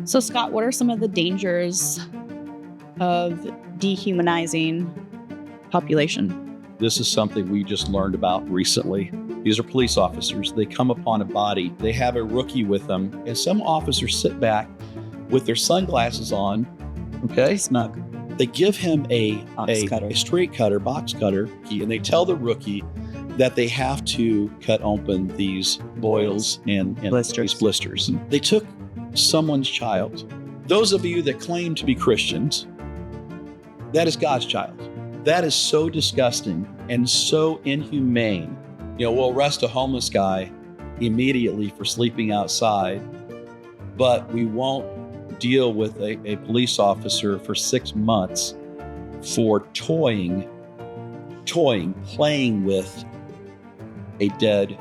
So, Scott, what are some of the dangers of dehumanizing population? This is something we just learned about recently. These are police officers. They come upon a body. They have a rookie with them. And some officers sit back with their sunglasses on, okay? Smug. They give him a straight cutter, box cutter, and they tell the rookie that they have to cut open these boils and Blisters. these blisters. They took someone's child. Those of you that claim to be Christians, that is God's child. That is so disgusting and so inhumane. We'll arrest a homeless guy immediately for sleeping outside, but we won't deal with a police officer for 6 months for playing with a dead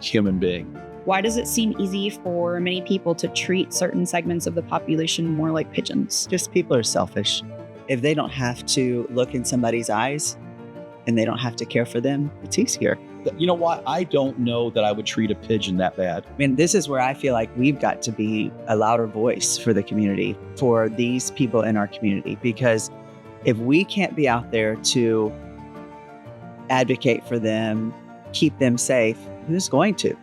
human being. Why does it seem easy for many people to treat certain segments of the population more like pigeons? Just people are selfish. If they don't have to look in somebody's eyes and they don't have to care for them, it's easier. You know what? I don't know that I would treat a pigeon that bad. I mean, this is where I feel like we've got to be a louder voice for the community, for these people in our community, because if we can't be out there to advocate for them, keep them safe, who's going to?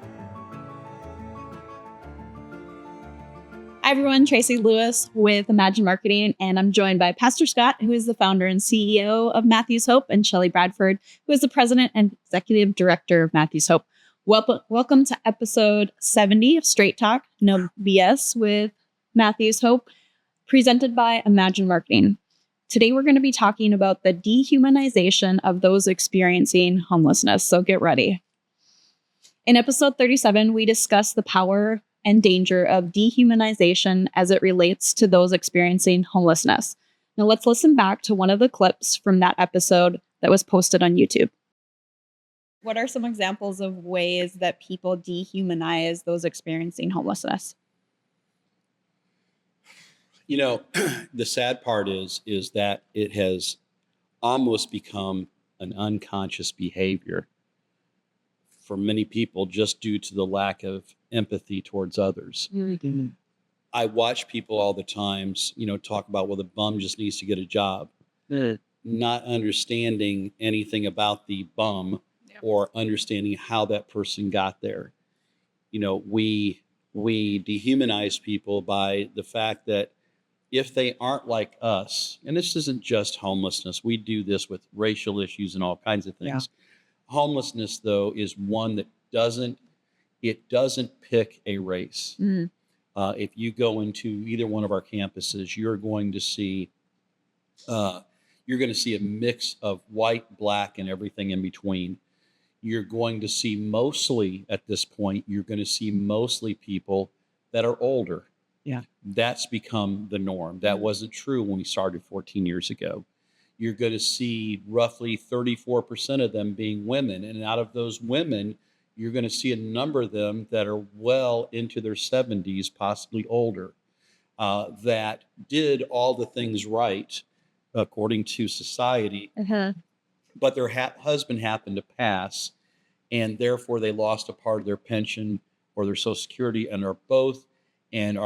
Hi everyone, Tracy Lewis with Imagine Marketing, and I'm joined by Pastor Scott, who is the founder and CEO of Matthew's Hope, and Shelley Bradford, who is the president and executive director of Matthew's Hope. Welcome to episode 70 of Straight Talk, No BS with Matthew's Hope, presented by Imagine Marketing. Today we're going to be talking about the dehumanization of those experiencing homelessness, so get ready. In episode 37, we discuss the power and danger of dehumanization as it relates to those experiencing homelessness. Now let's listen back to one of the clips from that episode that was posted on YouTube. What are some examples of ways that people dehumanize those experiencing homelessness? The sad part is that it has almost become an unconscious behavior for many people just due to the lack of empathy towards others. Mm-hmm. I watch people all the times, talk about, well, the bum just needs to get a job, not understanding anything about the bum or understanding how that person got there. We dehumanize people by the fact that if they aren't like us, and this isn't just homelessness, we do this with racial issues and all kinds of things. Yeah. Homelessness, though, is one that doesn't pick a race. Mm-hmm. If you go into either one of our campuses, you're going to see a mix of white, black, and everything in between. You're going to see mostly people that are older. Yeah. That's become the norm. That wasn't true when we started 14 years ago. You're going to see roughly 34% of them being women. And out of those women, you're going to see a number of them that are well into their 70s, possibly older, that did all the things right according to society, but their husband happened to pass, and therefore they lost a part of their pension or their Social Security and are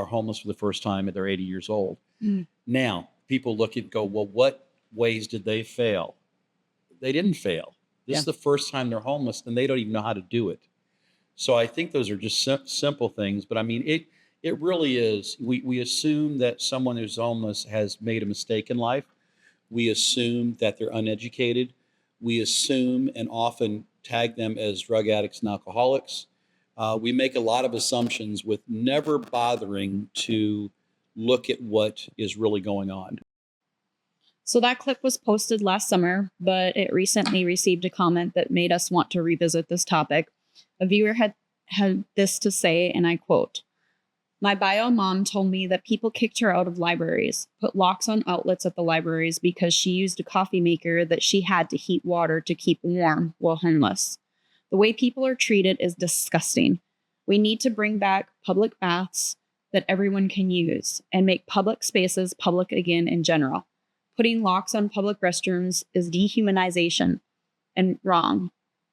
homeless for the first time at their 80 years old. Mm. Now, people look and go, well, what ways did they fail? They didn't fail. This is the first time they're homeless, and they don't even know how to do it. So I think those are just simple things. But I mean, it really is. We assume that someone who's homeless has made a mistake in life. We assume that they're uneducated. We assume and often tag them as drug addicts and alcoholics. We make a lot of assumptions with never bothering to look at what is really going on. So that clip was posted last summer, but it recently received a comment that made us want to revisit this topic. A viewer had this to say, and I quote, "My bio mom told me that people kicked her out of libraries, put locks on outlets at the libraries because she used a coffee maker that she had to heat water to keep warm while homeless. The way people are treated is disgusting. We need to bring back public baths that everyone can use and make public spaces public again in general. Putting locks on public restrooms is dehumanization and wrong.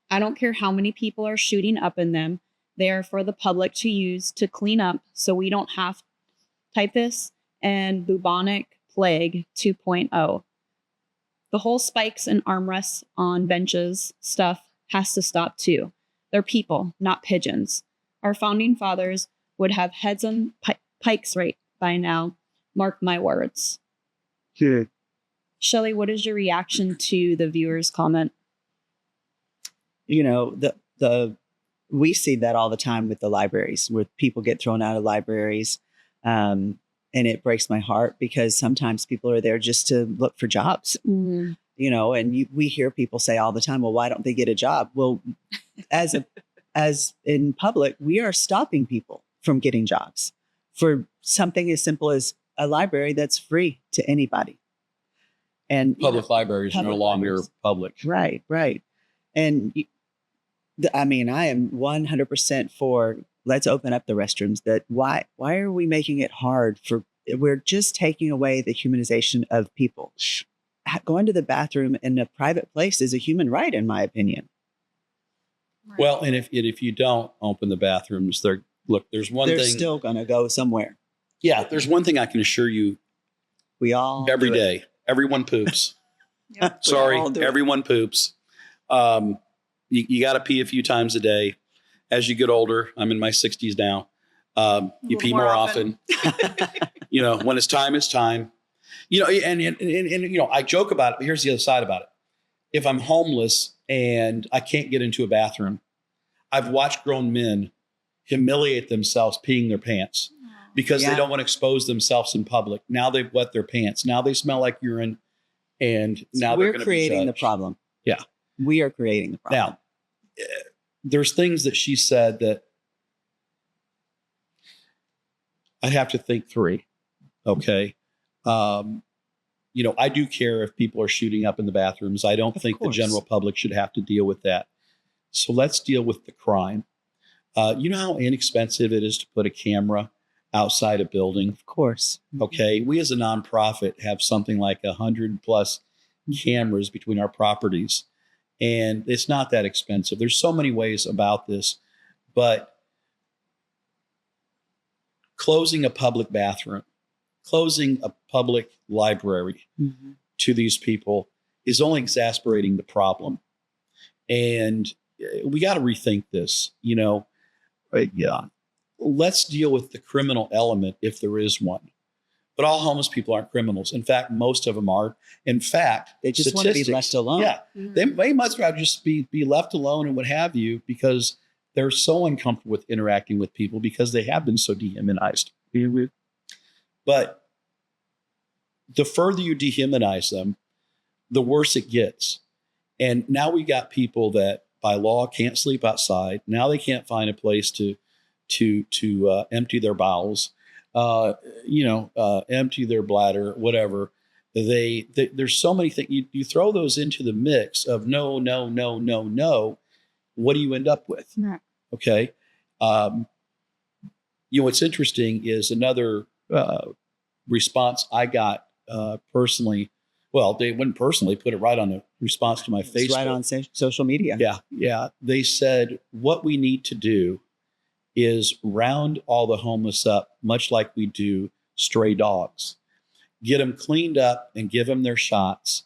I don't care how many people are shooting up in them. They are for the public to use to clean up so we don't have typhus, and bubonic plague 2.0. The whole spikes and armrests on benches stuff has to stop too. They're people, not pigeons. Our founding fathers would have heads on pikes right by now. Mark my words. Good. Shelley, what is your reaction to the viewer's comment? You know, we see that all the time with the libraries, where people get thrown out of libraries. And it breaks my heart because sometimes people are there just to look for jobs, Mm-hmm. you know, and we hear people say all the time, well, why don't they get a job? Well, as in public, we are stopping people from getting jobs for something as simple as a library that's free to anybody. And Public libraries are no longer public. Right. And I mean, I am 100% for let's open up the restrooms. That why are we making it hard for? We're just taking away the humanization of people. Going to the bathroom in a private place is a human right, in my opinion. Right. Well, and if you don't open the bathrooms, there's one They're thing. still going to go somewhere. Yeah, there's one thing I can assure you. We all Every do it. day, everyone poops. Yep. Sorry, all do it. everyone poops. You got to pee a few times a day. As you get older, I'm in my 60s now. You pee more often. You know, when it's time, it's time. You know, and you know, I joke about it, but here's the other side about it. If I'm homeless and I can't get into a bathroom, I've watched grown men humiliate themselves peeing their pants because they don't want to expose themselves in public. Now they've wet their pants. Now they smell like urine, and now we're they're going to be creating the judged. problem. Yeah. We are creating the problem. Now, there's things that she said that I have to think through. Okay. You know, I do care if people are shooting up in the bathrooms. I don't think the course. general public should have to deal with that. So let's deal with the crime. You know how inexpensive it is to put a camera outside a building? Of course. Okay. We as a nonprofit have something like 100+ cameras between our properties. And it's not that expensive. There's so many ways about this, but closing a public bathroom, closing a public library to these people is only exacerbating the problem. And we got to rethink this, you know. Yeah. Let's deal with the criminal element if there is one. But all homeless people aren't criminals. In fact, most of them are. In fact, They just want to be left alone. Yeah. They must rather just be left alone and what have you, because they're so uncomfortable with interacting with people because they have been so dehumanized. But the further you dehumanize them, the worse it gets. And now we got people that by law can't sleep outside. Now they can't find a place to empty their bowels, empty their bladder, whatever. There's so many things. You throw those into the mix of no. What do you end up with? Right. Okay. What's interesting is another response I got personally. Well, they wouldn't personally put it right on the response to my Facebook. It's right on social media. Yeah. They said, what we need to do is round all the homeless up, much like we do stray dogs. Get them cleaned up and give them their shots,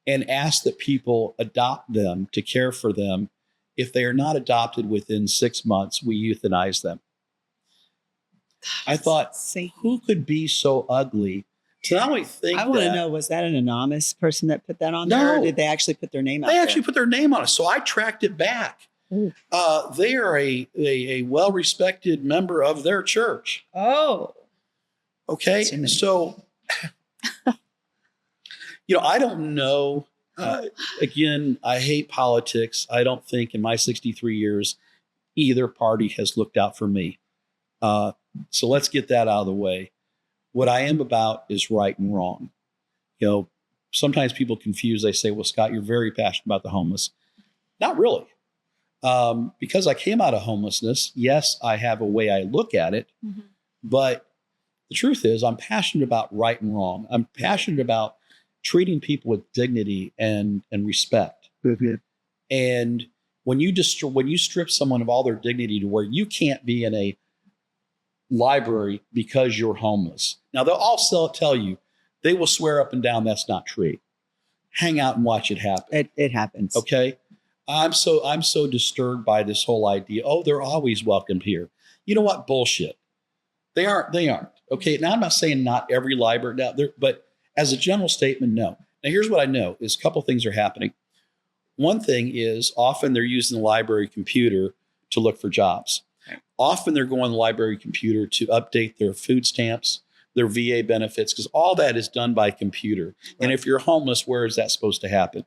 and ask that people adopt them to care for them. If they are not adopted within 6 months, we euthanize them. I thought, who could be so ugly to not only think I want to know, was that an anonymous person that put that on No. there? Or did they actually put their name out They there? actually put their name on it. So I tracked it back. Ooh. They are a well-respected member of their church. Oh. Okay. So, I don't know. Again, I hate politics. I don't think in my 63 years, either party has looked out for me. So let's get that out of the way. What I am about is right and wrong. Sometimes people confuse. They say, well, Scott, you're very passionate about the homeless. Not really. Because I came out of homelessness. Yes, I have a way I look at it, but the truth is I'm passionate about right and wrong. I'm passionate about treating people with dignity and respect. And when you strip someone of all their dignity to where you can't be in a library because you're homeless. Now they'll all tell you, they will swear up and down that's not true. Hang out and watch it happen. It happens. Okay. I'm so disturbed by this whole idea. Oh, they're always welcome here. You know what? Bullshit. They aren't. Okay. Now I'm not saying not every library out there, but as a general statement, no. Now here's what I know is a couple things are happening. One thing is often they're using the library computer to look for jobs. Okay. Often they're going on the library computer to update their food stamps, their VA benefits, because all that is done by computer. Right. And if you're homeless, where is that supposed to happen?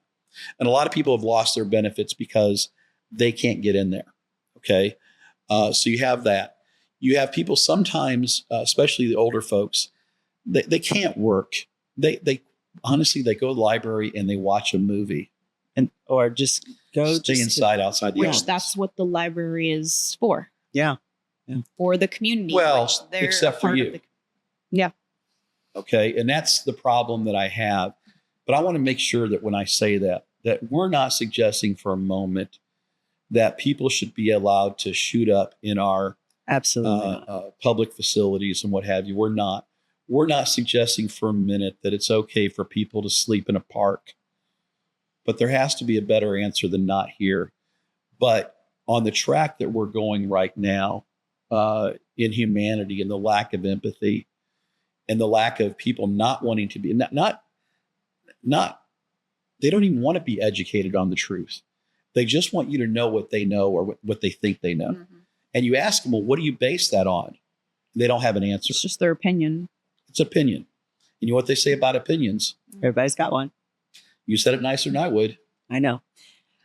And a lot of people have lost their benefits because they can't get in there. Okay. So you have that. You have people sometimes, especially the older folks, they can't work. They honestly, they go to the library and they watch a movie. Or just go stay inside outside the office. That's what the library is for. Yeah. For the community. Well, except for you. Yeah. Okay. And that's the problem that I have. But I want to make sure that when I say that we're not suggesting for a moment that people should be allowed to shoot up in our absolutely public facilities and what have you. We're not suggesting for a minute that it's okay for people to sleep in a park. But there has to be a better answer than not here. But on the track that we're going right now, in humanity and the lack of empathy and the lack of people not wanting to be not they don't even want to be educated on the truth. They just want you to know what they know or what they think they know. Mm-hmm. And you ask them, well, what do you base that on? They don't have an answer. It's just their opinion. It's opinion. And you know what they say about opinions? Everybody's got one. You said it nicer than I would. I know.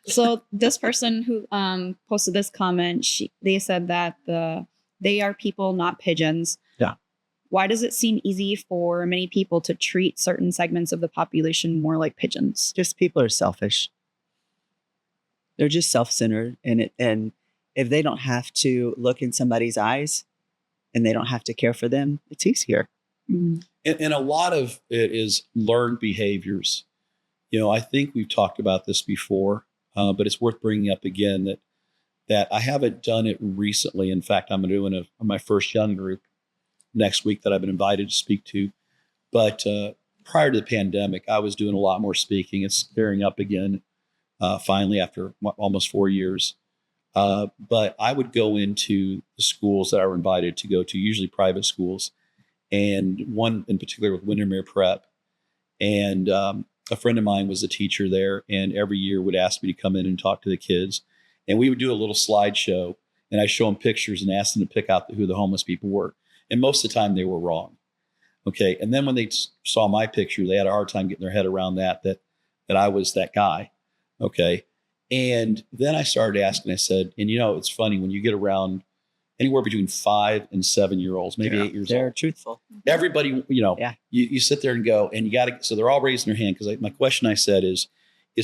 So this person who posted this comment, they said that they are people, not pigeons. Yeah. Why does it seem easy for many people to treat certain segments of the population more like pigeons? Just people are selfish. They're just self-centered. And if they don't have to look in somebody's eyes and they don't have to care for them, it's easier. Mm-hmm. And a lot of it is learned behaviors. You know, I think we've talked about this before, but it's worth bringing up again that I haven't done it recently. In fact, I'm doing my first young group next week that I've been invited to speak to. But prior to the pandemic, I was doing a lot more speaking. It's clearing up again, finally, after almost 4 years. But I would go into the schools that I were invited to go to, usually private schools, and one in particular with Windermere Prep. And a friend of mine was a teacher there, and every year would ask me to come in and talk to the kids. And we would do a little slideshow, and I'd show them pictures and ask them to pick out who the homeless people were. And most of the time they were wrong. Okay. And then when they saw my picture, they had a hard time getting their head around that I was that guy. Okay. And then I started asking, I said, and you know, it's funny when you get around anywhere between 5 and 7 year olds, maybe 8 years old. They're truthful. Everybody, you know, you sit there and go, and you got to, so they're all raising their hand. Cause my question I said is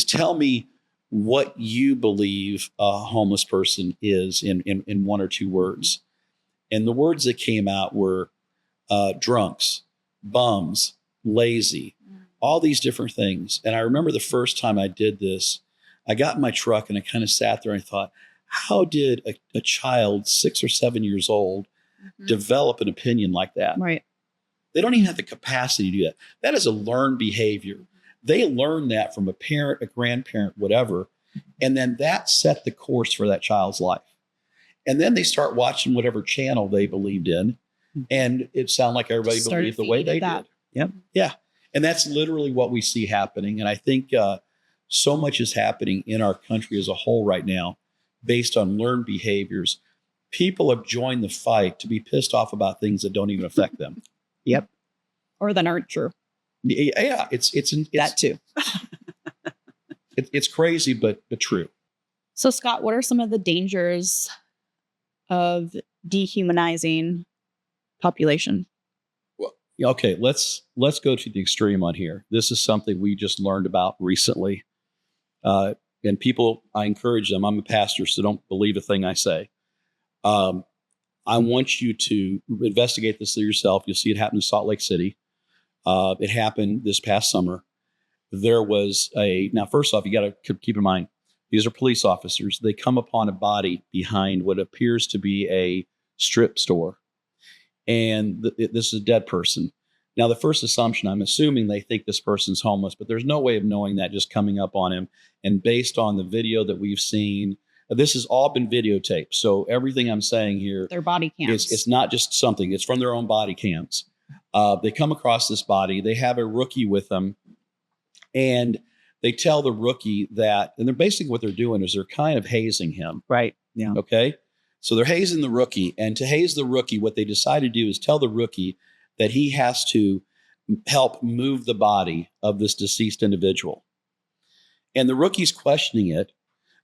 tell me what you believe a homeless person is in one or two words. And the words that came out were drunks, bums, lazy, all these different things. And I remember the first time I did this, I got in my truck and I kind of sat there and I thought, how did a child 6 or 7 years old develop an opinion like that? Right. They don't even have the capacity to do that. That is a learned behavior. They learn that from a parent, a grandparent, whatever. And then that set the course for that child's life. And then they start watching whatever channel they believed in. And it sounded like everybody believed the way they did. Yep. Yeah. And that's literally what we see happening. And I think so much is happening in our country as a whole right now based on learned behaviors. People have joined the fight to be pissed off about things that don't even affect them. Yep. Or that aren't true. Yeah. It's that too. It's crazy, but true. So Scott, what are some of the dangers of dehumanizing population? Well, okay, let's go to the extreme on here. This is something we just learned about recently. And people, I encourage them. I'm a pastor, so don't believe a thing I say. I want you to investigate this yourself. You'll see it happen in Salt Lake City. It happened this past summer. There was now first off, you got to keep in mind, these are police officers. They come upon a body behind what appears to be a strip store. and this is a dead person. Now, the first assumption, I'm assuming they think this person's homeless, but there's no way of knowing that just coming up on him. And based on the video that we've seen, this has all been videotaped. So everything I'm saying here, Their body cams. it's not just something, it's from their own body cams. They come across this body. They have a rookie with them, and they tell the rookie that, and they're basically what they're doing is they're kind of hazing him. Right. Yeah. Okay. So they're hazing the rookie, and to haze the rookie, what they decide to do is tell the rookie that he has to help move the body of this deceased individual. And the rookie's questioning it,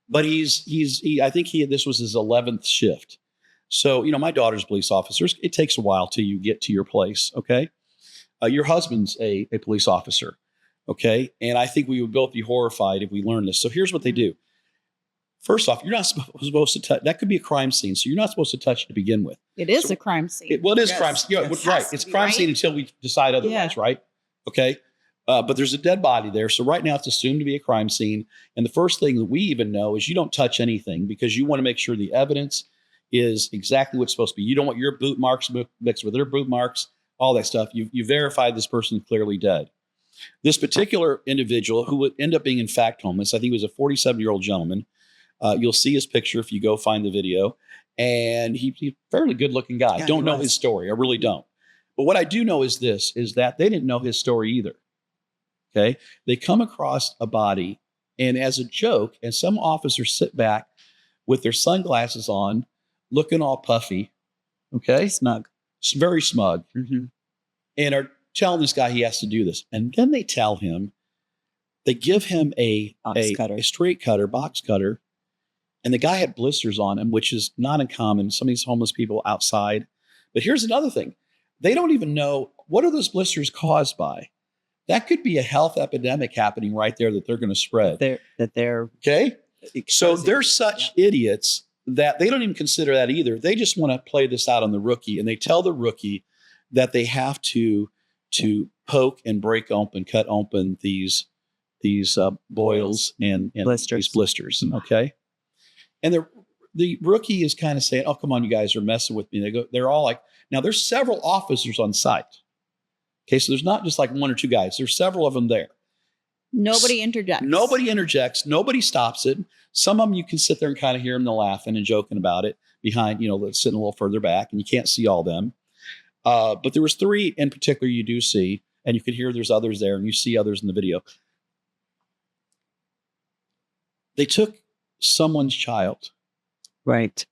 but I think this was his 11th shift. So, my daughter's a police officer. It takes a while till you get to your place. Okay. Your husband's a police officer. Okay. And I think we would both be horrified if we learned this. So here's what they do. First off, you're not supposed to touch. That could be a crime scene. So you're not supposed to touch to begin with. It is a crime scene. It is crime scene. Yeah, right. It's crime scene until we decide otherwise, right? Okay. But there's a dead body there. So right now it's assumed to be a crime scene. And the first thing that we even know is you don't touch anything because you want to make sure the evidence is exactly what's supposed to be. You don't want your boot marks mixed with their boot marks, all that stuff. You verified this person is clearly dead. This particular individual who would end up being in fact homeless, I think he was a 47-year-old gentleman. You'll see his picture if you go find the video. And he's a fairly good looking guy. Yeah, Don't know his story. I really don't. But what I do know is that they didn't know his story either. Okay. They come across a body, and as a joke, and some officers sit back with their sunglasses on, looking all puffy. Okay. Smug. Very smug. Mm-hmm. And are telling this guy he has to do this. And then they give him a straight cutter, box cutter. And the guy had blisters on him, which is not uncommon. Some of these homeless people outside. But here's another thing. They don't even know, what are those blisters caused by? That could be a health epidemic happening right there that they're going to spread. They're okay. So they're such idiots that they don't even consider that either. They just want to play this out on the rookie. And they tell the rookie that they have to poke and break open, cut open these boils and blisters. These blisters. Okay. And the rookie is kind of saying, "Oh, come on, you guys are messing with me." They're all like, now there's several officers on site. Okay. So there's not just like one or two guys. There's several of them there. Nobody interjects. Nobody stops it. Some of them you can sit there and kind of hear them laughing and joking about it behind, sitting a little further back, and you can't see all them. But there was three in particular you do see, and you can hear there's others there, and you see others in the video. They took someone's child. Right.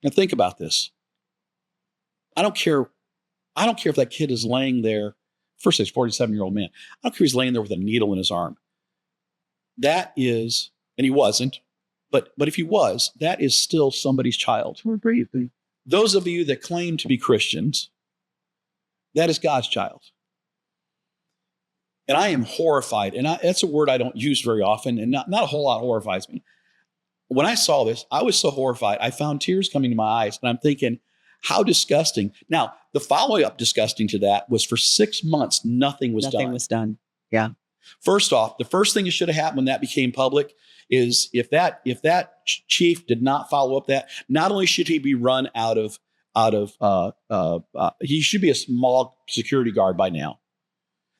Now think about this. I don't care if that kid is laying there. First, he's a 47-year-old man. I don't care if he's laying there with a needle in his arm. That is, and he wasn't, but if he was, that is still somebody's child. We're breathing. Those of you that claim to be Christians, that is God's child. And I am horrified. And that's a word I don't use very often. And not a whole lot horrifies me. When I saw this, I was so horrified. I found tears coming to my eyes. And I'm thinking, how disgusting. Now, the follow-up disgusting to that was for 6 months, nothing was done. Yeah. First off, the first thing that should have happened when that became public is if that chief did not follow up that, not only should he be run out of he should be a small security guard by now.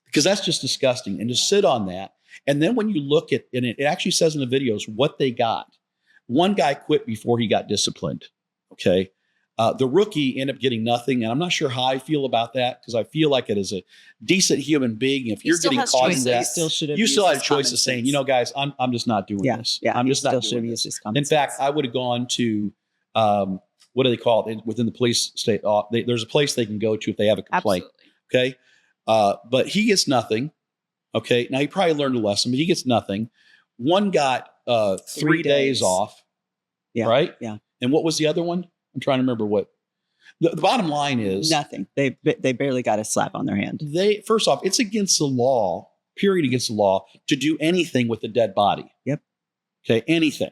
Because that's just disgusting. And to sit on that. And then when you look at, and it actually says in the videos what they got. One guy quit before he got disciplined. Okay. The rookie ended up getting nothing. And I'm not sure how I feel about that because I feel like it is a decent human being. If you're getting caught in that, you still had a choice of saying, guys, I'm just not doing this. Yeah. I'm just not doing this. In fact, I would have gone to, what do they call it? Within the police state, there's a place they can go to if they have a complaint. Absolutely. Okay. But he gets nothing. Okay. Now he probably learned a lesson, but he gets nothing. One got 3 days off. Yeah. Right. Yeah. And what was the other one? I'm trying to remember what the bottom line is. Nothing. They barely got a slap on their hand. First off, it's against the law, period, against the law to do anything with a dead body. Yep. Okay. Anything.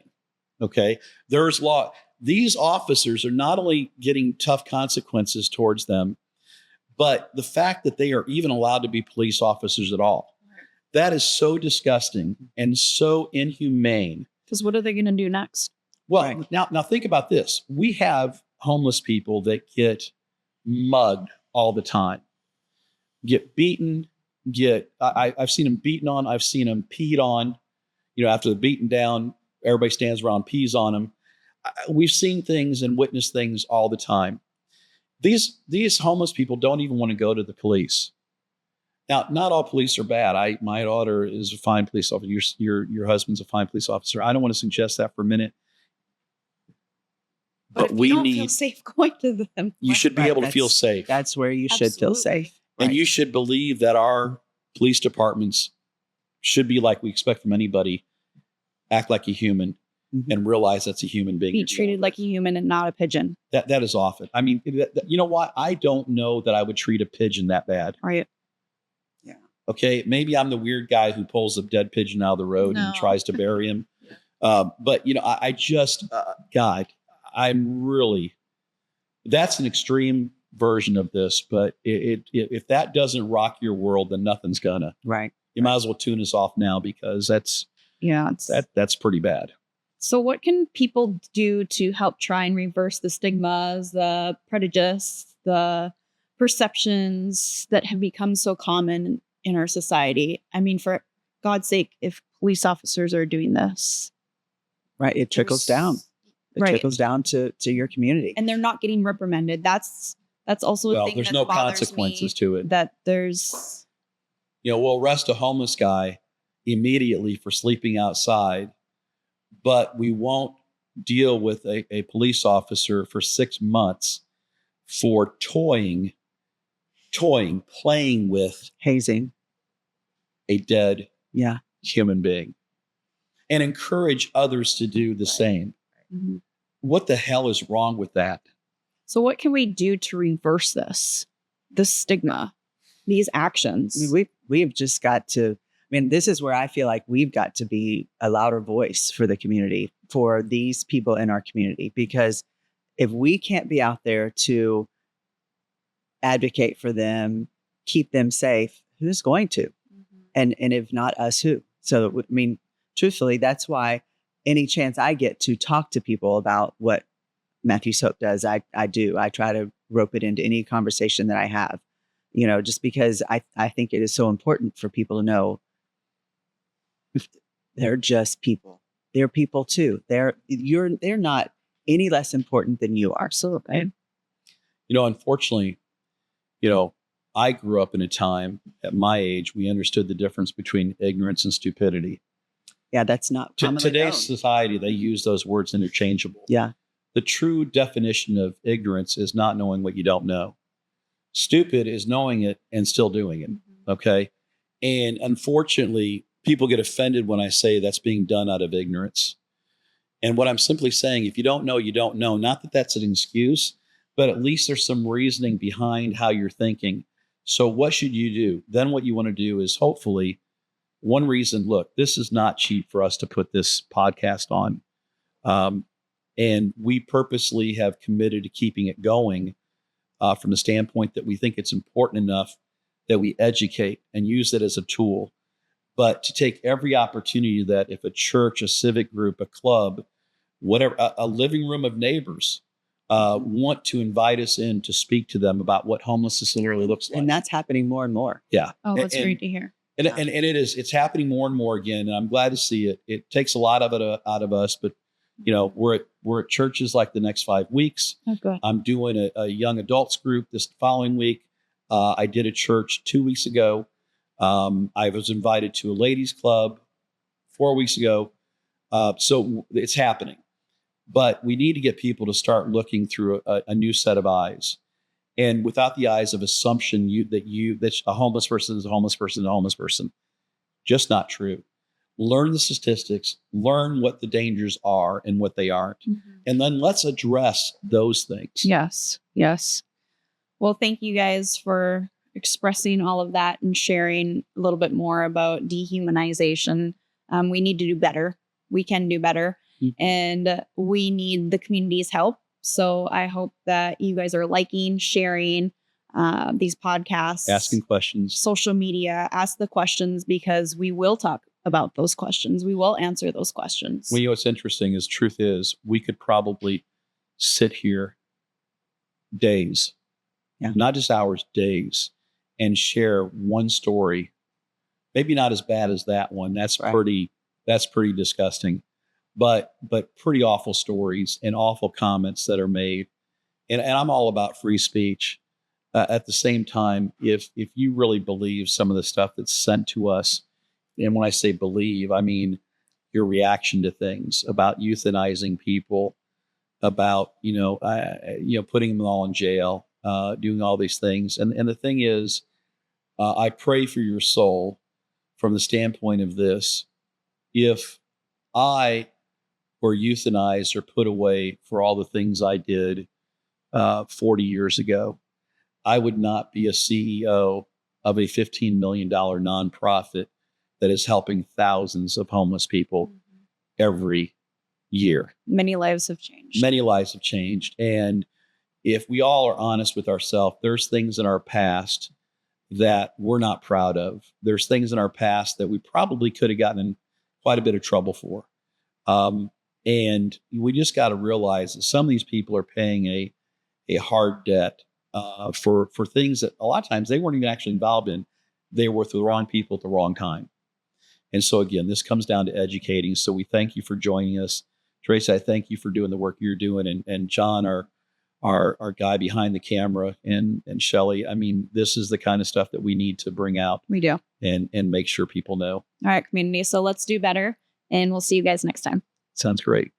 Okay. There's law. These officers are not only getting tough consequences towards them, but the fact that they are even allowed to be police officers at all, that is so disgusting and so inhumane. Because what are they going to do next? Well, now think about this. We have homeless people that get mugged all the time, get beaten, I've seen them beaten on, I've seen them peed on, after they're beaten down, everybody stands around, pees on them. We've seen things and witnessed things all the time. These homeless people don't even want to go to the police. Now, not all police are bad. My daughter is a fine police officer. Your husband's a fine police officer. I don't want to suggest that for a minute. But if you don't feel safe going to them, you should be able to feel safe. That's where you should feel safe. And you should believe that our police departments should be like we expect from anybody, act like a human, and realize that's a human being. Be treated like a human and not a pigeon. That is often. I mean, you know what? I don't know that I would treat a pigeon that bad. Right. Yeah. Okay. Maybe I'm the weird guy who pulls a dead pigeon out of the road and tries to bury him. But I just, God, I'm really, that's an extreme version of this, but if that doesn't rock your world, then nothing's gonna. Right. You might as well tune us off now, because that's pretty bad. So what can people do to help try and reverse the stigmas, the prejudice, the perceptions that have become so common in our society? I mean, for God's sake, if police officers are doing this, right, it trickles down. It trickles down to your community, and they're not getting reprimanded. That's also a thing. There's no consequences to it. That there's, we'll arrest a homeless guy immediately for sleeping outside, but we won't deal with a police officer for 6 months for playing with, hazing a dead human being, and encourage others to do the same. Mm-hmm. What the hell is wrong with that? So what can we do to reverse this stigma, these actions? I mean, we've just got to, this is where I feel like we've got to be a louder voice for the community, for these people in our community, because if we can't be out there to advocate for them, keep them safe, who's going to? And if not us, who? So, truthfully, that's why any chance I get to talk to people about what Matthew's Hope does, I do. I try to rope it into any conversation that I have, just because I think it is so important for people to know they're just people. They're people too. They're not any less important than you are. Absolutely. Unfortunately, I grew up in a time at my age, we understood the difference between ignorance and stupidity. Yeah, that's not today's society. They use those words interchangeable. Yeah. The true definition of ignorance is not knowing what you don't know. Stupid is knowing it and still doing it. Okay. And unfortunately, people get offended when I say that's being done out of ignorance. And what I'm simply saying, if you don't know, you don't know. Not that that's an excuse, but at least there's some reasoning behind how you're thinking. So what should you do? Then what you want to do is, hopefully, one reason, look, this is not cheap for us to put this podcast on. And we purposely have committed to keeping it going from the standpoint that we think it's important enough that we educate and use it as a tool. But to take every opportunity that if a church, a civic group, a club, whatever, a living room of neighbors want to invite us in to speak to them about what homelessness literally looks like. And that's happening more and more. Yeah. Oh, that's great to hear. And it's happening more and more again. And I'm glad to see it. It takes a lot of it out of us, but we're at churches like the next 5 weeks. Okay. I'm doing a young adults group this following week. I did a church 2 weeks ago. I was invited to a ladies club 4 weeks ago. So it's happening, but we need to get people to start looking through a new set of eyes. And without the eyes of assumption that a homeless person is a homeless person, a homeless person, just not true. Learn the statistics, learn what the dangers are and what they aren't. And then let's address those things. Yes. Yes. Well, thank you guys for expressing all of that and sharing a little bit more about dehumanization. We need to do better. We can do better. And we need the community's help. So I hope that you guys are liking, sharing these podcasts, asking questions, social media, ask the questions, because we will talk about those questions. We will answer those questions. Well, what's interesting is, truth is, we could probably sit here days Yeah. not just hours, days, and share one story. Maybe not as bad as that one. That's Right. pretty disgusting, but pretty awful stories and awful comments that are made. And I'm all about free speech. At the same time, if you really believe some of the stuff that's sent to us, and when I say believe, I mean your reaction to things about euthanizing people, about putting them all in jail, doing all these things, and the thing is, I pray for your soul from the standpoint of this: if I were euthanized or put away for all the things I did 40 years ago, I would not be a CEO of a $15 million nonprofit that is helping thousands of homeless people every year. Many lives have changed. Many lives have changed. And if we all are honest with ourselves, there's things in our past that we're not proud of. There's things in our past that we probably could have gotten in quite a bit of trouble for. And we just got to realize that some of these people are paying a hard debt for things that a lot of times they weren't even actually involved in. They were with the wrong people at the wrong time. And so again, this comes down to educating. So we thank you for joining us. Tracy, I thank you for doing the work you're doing. And John, our guy behind the camera, and Shelley, I mean, this is the kind of stuff that we need to bring out. We do. And make sure people know. All right, community. So let's do better. And we'll see you guys next time. Sounds great.